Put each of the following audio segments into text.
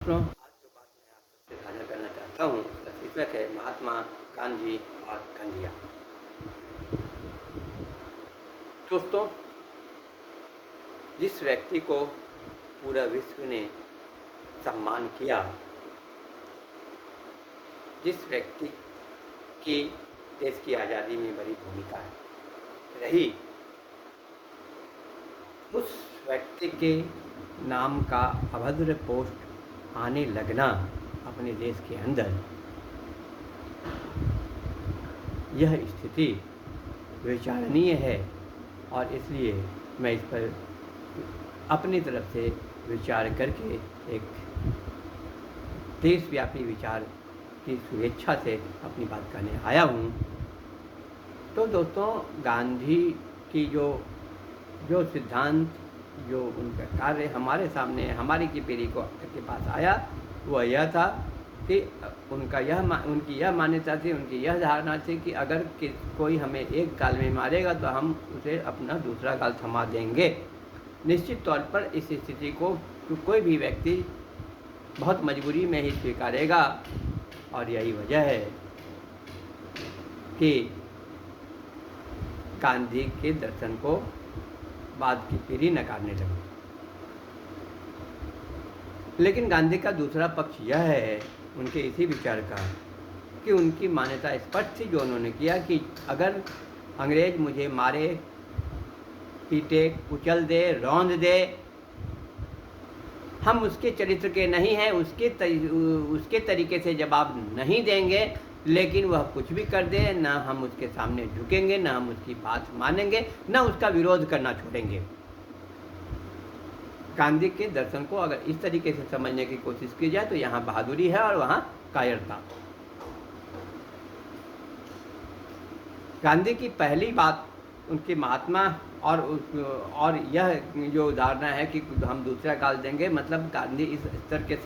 दोस्तों, आज जो बात मैं आप सबसे साझा करना चाहता हूँ उसका शीर्षक है महात्मा गांधी और गांधिया। दोस्तों, जिस व्यक्ति को पूरा विश्व ने सम्मान किया, जिस व्यक्ति की देश की आज़ादी में बड़ी भूमिका रही, उस व्यक्ति के नाम का अभद्र पोस्ट आने लगना अपने देश के अंदर, यह स्थिति विचारणीय है और इसलिए मैं इस पर अपनी तरफ से विचार करके एक देशव्यापी विचार की शुभेच्छा से अपनी बात करने आया हूँ। तो दोस्तों, गांधी की जो सिद्धांत, जो उनका कार्य हमारे सामने, हमारी की पीढ़ी के पास आया, वह यह था कि उनकी यह मान्यता थी, उनकी यह धारणा थी कि अगर कोई हमें एक गाल में मारेगा तो हम उसे अपना दूसरा गाल थमा देंगे। निश्चित तौर पर इस स्थिति को कोई भी व्यक्ति बहुत मजबूरी में ही स्वीकारेगा और यही वजह है कि गांधी के दर्शन को बाद की पीढ़ी नकारने लगी। लेकिन गांधी का दूसरा पक्ष यह है, उनके इसी विचार का, कि उनकी मान्यता स्पष्ट थी जो उन्होंने किया कि अगर अंग्रेज मुझे मारे, पीटे, कुचल दे, रौंद दे, हम उसके चरित्र के नहीं हैं, उसके तरीके से जवाब नहीं देंगे, लेकिन वह कुछ भी कर दे, ना हम उसके सामने झुकेंगे, ना हम उसकी बात मानेंगे, ना उसका विरोध करना छोड़ेंगे। गांधी के दर्शन को अगर इस तरीके से समझने की कोशिश की जाए तो यहाँ बहादुरी है और वहाँ कायरता। गांधी की पहली बात उनके महात्मा और यह जो धारणा है कि हम दूसरा गाल देंगे, मतलब गांधी इस स्तर के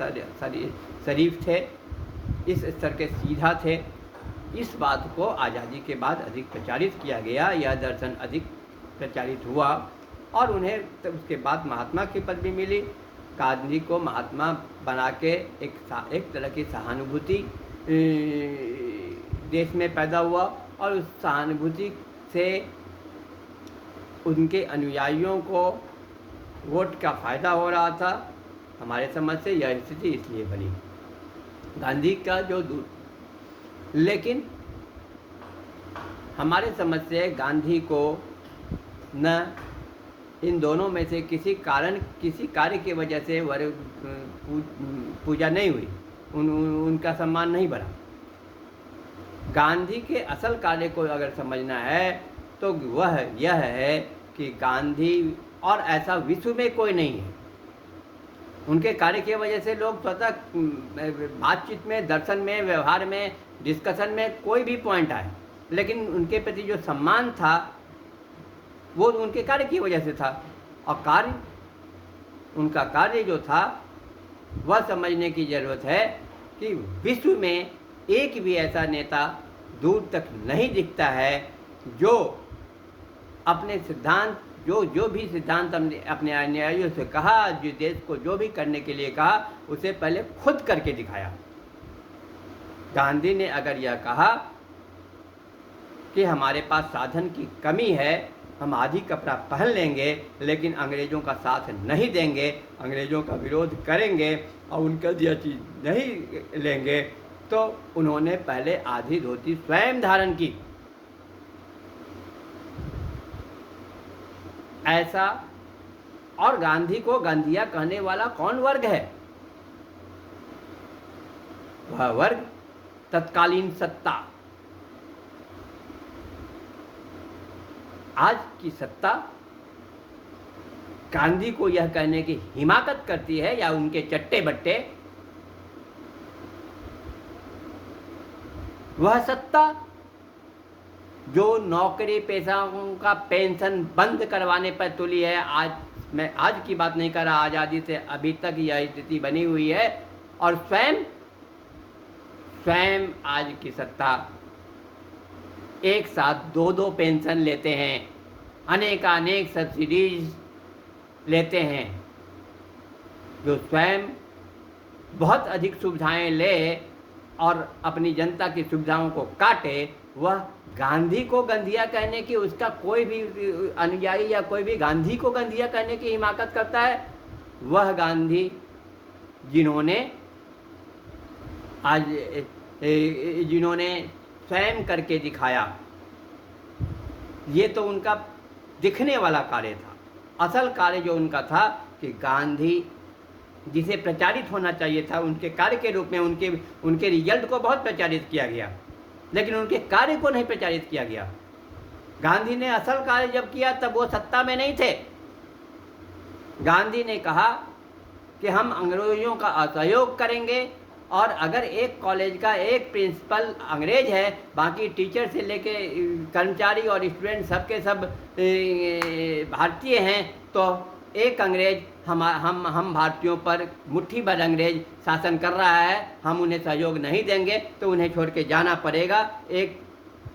शरीफ थे, इस स्तर के सीधा थे। इस बात को आज़ादी के बाद अधिक प्रचारित किया गया, यह दर्शन अधिक प्रचारित हुआ और उन्हें उसके बाद महात्मा की पदवी मिली। गांधी को महात्मा बना के एक तरह की सहानुभूति देश में पैदा हुआ और उस सहानुभूति से उनके अनुयायियों को वोट का फ़ायदा हो रहा था। हमारे समझ से यह स्थिति इसलिए बनी गांधी का लेकिन हमारे समझ से गांधी को न इन दोनों में से किसी कार्य की वजह से पूजा नहीं हुई, उनका सम्मान नहीं बढ़ा। गांधी के असल कार्य को अगर समझना है तो वह यह है कि गांधी और ऐसा विश्व में कोई नहीं है। उनके कार्य की वजह से लोग स्वतः बातचीत में, दर्शन में, व्यवहार में, डिस्कशन में कोई भी पॉइंट आए, लेकिन उनके प्रति जो सम्मान था वो उनके कार्य की वजह से था। और उनका कार्य जो था वह समझने की ज़रूरत है कि विश्व में एक भी ऐसा नेता दूर तक नहीं दिखता है जो अपने सिद्धांत, जो भी सिद्धांत हमने अपने अनुयायियों से कहा, जो देश को जो भी करने के लिए कहा, उसे पहले खुद करके दिखाया। गांधी ने अगर यह कहा कि हमारे पास साधन की कमी है, हम आधी कपड़ा पहन लेंगे लेकिन अंग्रेज़ों का साथ नहीं देंगे, अंग्रेज़ों का विरोध करेंगे और उनका दिया चीज़ नहीं लेंगे, तो उन्होंने पहले आधी धोती स्वयं धारण की। ऐसा, और गांधी को गांधिया कहने वाला कौन वर्ग है? वह वर्ग तत्कालीन सत्ता, आज की सत्ता गांधी को यह कहने की हिमाकत करती है या उनके चट्टे बट्टे, वह सत्ता जो नौकरी पेशाओं का पेंशन बंद करवाने पर तुली है। मैं आज की बात नहीं कर रहा, आज़ादी से अभी तक यह स्थिति बनी हुई है। और स्वयं आज की सत्ता एक साथ दो पेंशन लेते हैं, अनेक सब्सिडीज लेते हैं, जो स्वयं बहुत अधिक सुविधाएं ले और अपनी जनता की सुविधाओं को काटे, वह गांधी को गंधिया कहने की, उसका कोई भी अनुयायी या कोई भी गांधी को गंधिया कहने की हिमाकत करता है? वह गांधी जिन्होंने आज जिन्होंने स्वयं करके दिखाया, ये तो उनका दिखने वाला कार्य था। असल कार्य जो उनका था कि गांधी जिसे प्रचारित होना चाहिए था, उनके कार्य के रूप में उनके रिजल्ट को बहुत प्रचारित किया गया, लेकिन उनके कार्य को नहीं प्रचारित किया गया। गांधी ने असल कार्य जब किया तब वो सत्ता में नहीं थे। गांधी ने कहा कि हम अंग्रेजों का असहयोग करेंगे, और अगर एक कॉलेज का एक प्रिंसिपल अंग्रेज है, बाकी टीचर से लेके कर्मचारी और स्टूडेंट सबके सब भारतीय हैं, तो एक अंग्रेज हम भारतीयों पर मुट्ठी भर अंग्रेज शासन कर रहा है, हम उन्हें सहयोग नहीं देंगे तो उन्हें छोड़ के जाना पड़ेगा। एक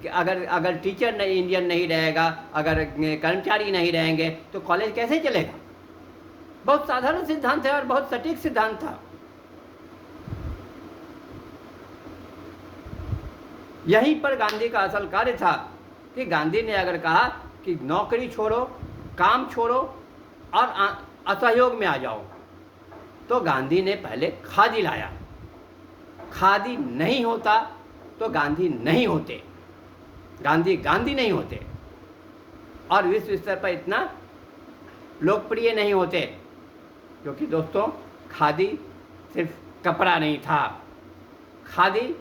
अगर टीचर नहीं इंडियन नहीं रहेगा, अगर कर्मचारी नहीं रहेंगे तो कॉलेज कैसे चलेगा? बहुत साधारण सिद्धांत है और बहुत सटीक सिद्धांत था। यहीं पर गांधी का असल कार्य था कि गांधी ने अगर कहा कि नौकरी छोड़ो, काम छोड़ो और असहयोग में आ जाओ, तो गांधी ने पहले खादी लाया। खादी नहीं होता तो गांधी नहीं होते, गांधी नहीं होते, और विश्व स्तर पर इतना लोकप्रिय नहीं होते। क्योंकि दोस्तों, खादी सिर्फ कपड़ा नहीं था। खादी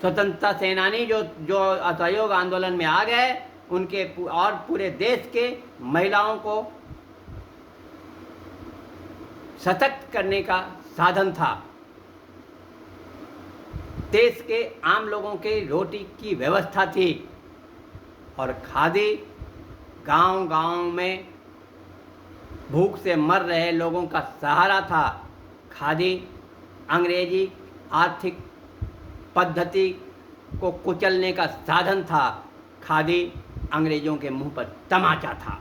स्वतंत्रता सेनानी जो असहयोग आंदोलन में आ गए, उनके और पूरे देश के महिलाओं को सशक्त करने का साधन था। देश के आम लोगों के रोटी की व्यवस्था थी, और खादी गांव-गांव में भूख से मर रहे लोगों का सहारा था। खादी अंग्रेजी आर्थिक पद्धति को कुचलने का साधन था। खादी अंग्रेजों के मुंह पर तमाचा था।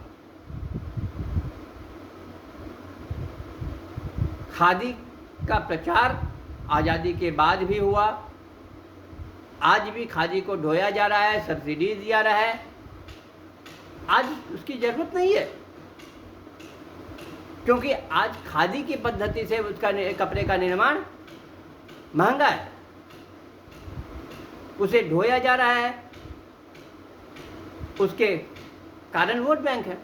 खादी का प्रचार आज़ादी के बाद भी हुआ। आज भी खादी को ढोया जा रहा है, सब्सिडी दिया रहा है। आज उसकी ज़रूरत नहीं है, क्योंकि आज खादी की पद्धति से उसका कपड़े का निर्माण महंगा है, उसे ढोया जा रहा है। उसके कारण वोट बैंक है।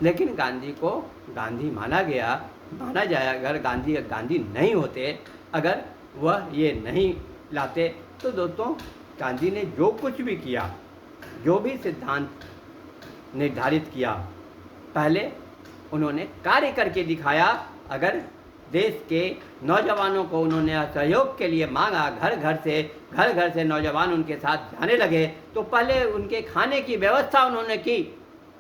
लेकिन गांधी को गांधी माना जाए। अगर गांधी नहीं होते, अगर वह ये नहीं लाते, तो दोस्तों गांधी ने जो कुछ भी किया, जो भी सिद्धांत निर्धारित किया, पहले उन्होंने कार्य करके दिखाया। अगर देश के नौजवानों को उन्होंने सहयोग के लिए मांगा, घर घर से नौजवान उनके साथ जाने लगे, तो पहले उनके खाने की व्यवस्था उन्होंने की,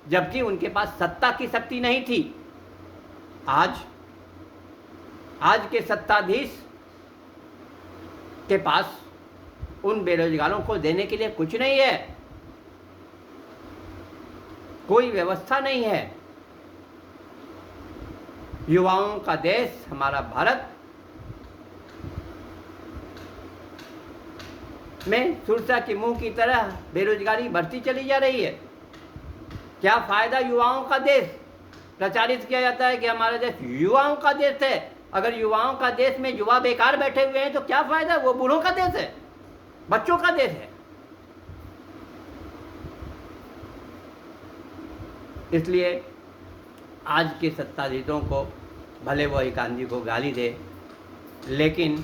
जबकि उनके पास सत्ता की शक्ति नहीं थी। आज के सत्ताधीश के पास उन बेरोजगारों को देने के लिए कुछ नहीं है, कोई व्यवस्था नहीं है। युवाओं का देश हमारा भारत में सुरसा के मुंह की तरह बेरोजगारी बढ़ती चली जा रही है। क्या फायदा युवाओं का देश? प्रचारित किया जाता है कि हमारा देश युवाओं का देश है। अगर युवाओं का देश में युवा बेकार बैठे हुए हैं तो क्या फायदा? वो बूढ़ों का देश है, बच्चों का देश है। इसलिए आज के सत्ताधीशों को भले वो गांधी को गाली दे, लेकिन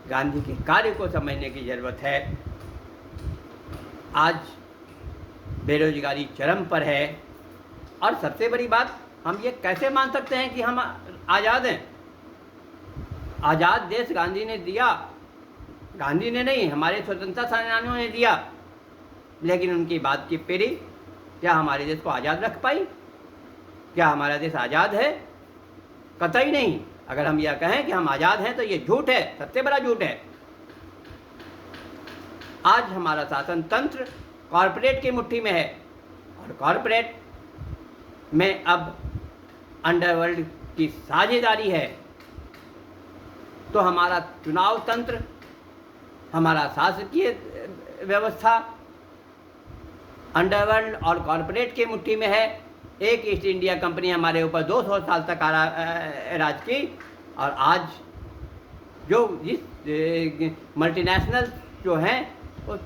गांधी के कार्य को समझने की ज़रूरत है। आज बेरोजगारी चरम पर है, और सबसे बड़ी बात, हम ये कैसे मान सकते हैं कि हम आज़ाद हैं? आज़ाद देश गांधी ने दिया, गांधी ने नहीं, हमारे स्वतंत्रता सेनानियों ने दिया। लेकिन उनकी बात की पीढ़ी क्या हमारे देश को आज़ाद रख पाई? क्या हमारा देश आज़ाद है? कतई नहीं। अगर हम यह कहें कि हम आज़ाद हैं तो ये झूठ है, सबसे बड़ा झूठ है। आज हमारा शासन तंत्र कॉरपोरेट की मुट्ठी में है, और कॉरपोरेट में अब अंडरवर्ल्ड की साझेदारी है, तो हमारा चुनाव तंत्र, हमारा शासकीय व्यवस्था अंडरवर्ल्ड और कॉरपोरेट की मुट्ठी में है। एक ईस्ट इंडिया कंपनी हमारे ऊपर 200 साल तक राज की, और आज जो जिस मल्टीनेशनल जो हैं वो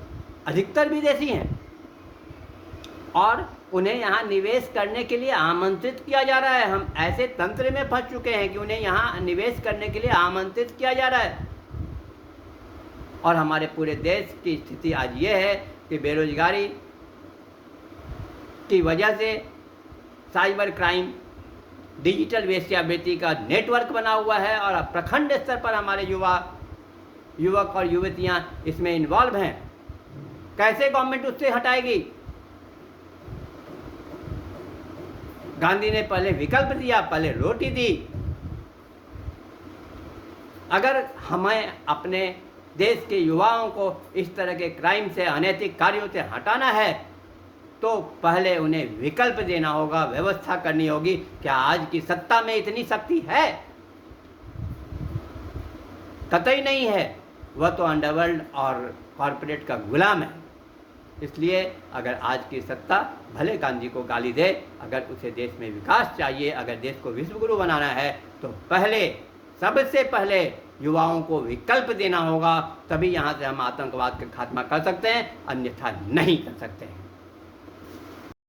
अधिकतर विदेशी हैं, और उन्हें यहाँ निवेश करने के लिए आमंत्रित किया जा रहा है। हम ऐसे तंत्र में फंस चुके हैं कि उन्हें यहाँ निवेश करने के लिए आमंत्रित किया जा रहा है। और हमारे पूरे देश की स्थिति आज ये है कि बेरोजगारी की वजह से साइबर क्राइम, डिजिटल वेश्यावृत्ति का नेटवर्क बना हुआ है, और अब प्रखंड स्तर पर हमारे युवक और युवतियां इसमें इन्वॉल्व हैं। कैसे गवर्नमेंट उससे हटाएगी? गांधी ने पहले विकल्प दिया, पहले रोटी दी। अगर हमें अपने देश के युवाओं को इस तरह के क्राइम से, अनैतिक कार्यों से हटाना है, तो पहले उन्हें विकल्प देना होगा, व्यवस्था करनी होगी। क्या आज की सत्ता में इतनी शक्ति है? कतई नहीं है। वह तो अंडरवर्ल्ड और कॉरपोरेट का गुलाम है। इसलिए अगर आज की सत्ता भले गांधी को गाली दे, अगर उसे देश में विकास चाहिए, अगर देश को विश्वगुरु बनाना है, तो पहले, सबसे पहले युवाओं को विकल्प देना होगा। तभी यहाँ से हम आतंकवाद का खात्मा कर सकते हैं, अन्यथा नहीं कर सकते हैं।